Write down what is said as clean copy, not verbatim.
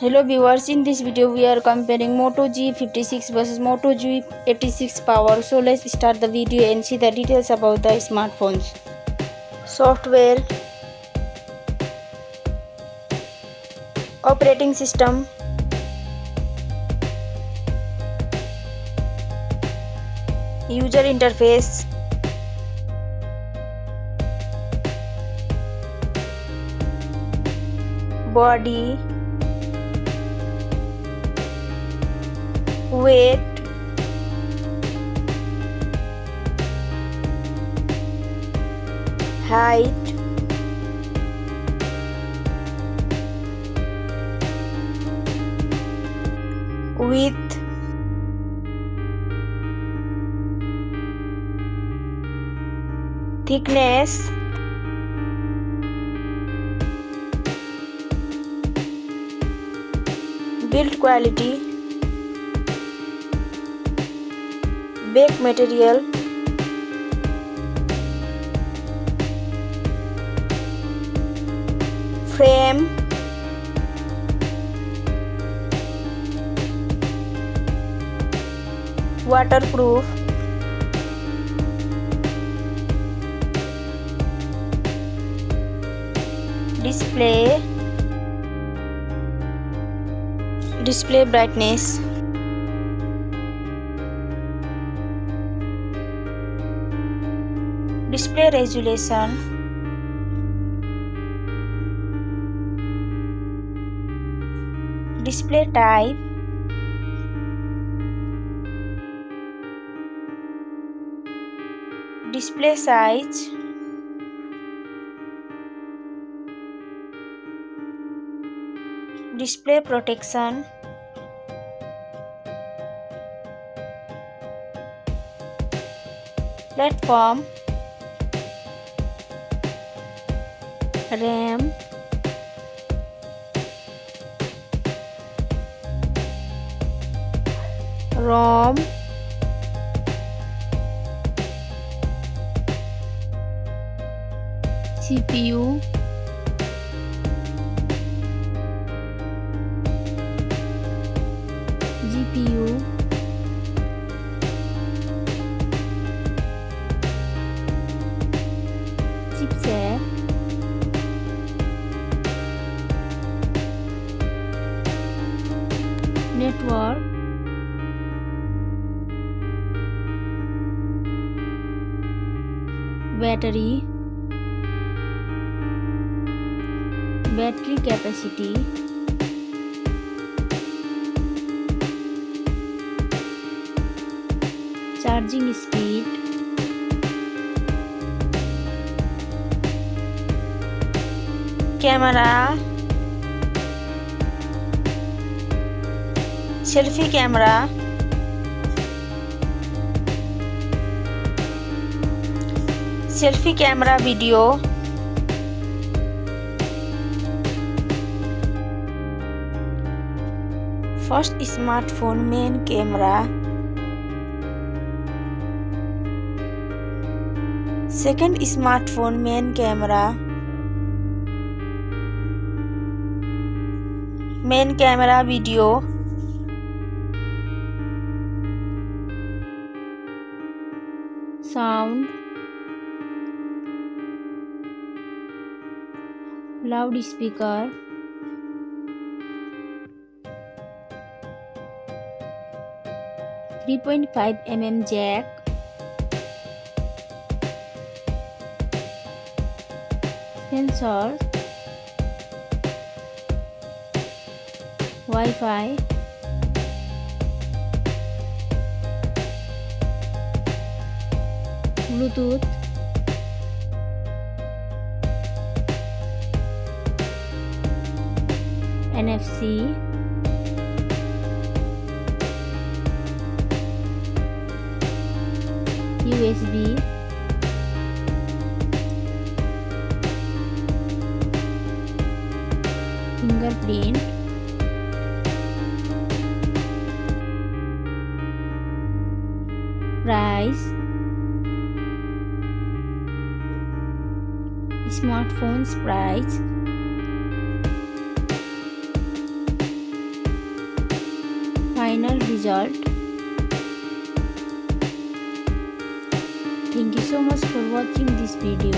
Hello viewers, in this video we are comparing Moto G56 versus Moto G56 power. So let's start the video and see the details about the smartphones. Software, operating system, user interface, body, weight, height, width, thickness, build quality, back material, frame, waterproof, display brightness, display resolution, display type, display size, display protection, platform, RAM, ROM, CPU, GPU, chipset, network, battery capacity, charging speed, camera, selfie camera, video, first smartphone main camera, second smartphone main camera, video, sound, loudspeaker, .5 mm jack, sensor, Wi-Fi, Bluetooth, NFC, USB, fingerprint, price, smartphones price, final result. Thank you so much for watching this video.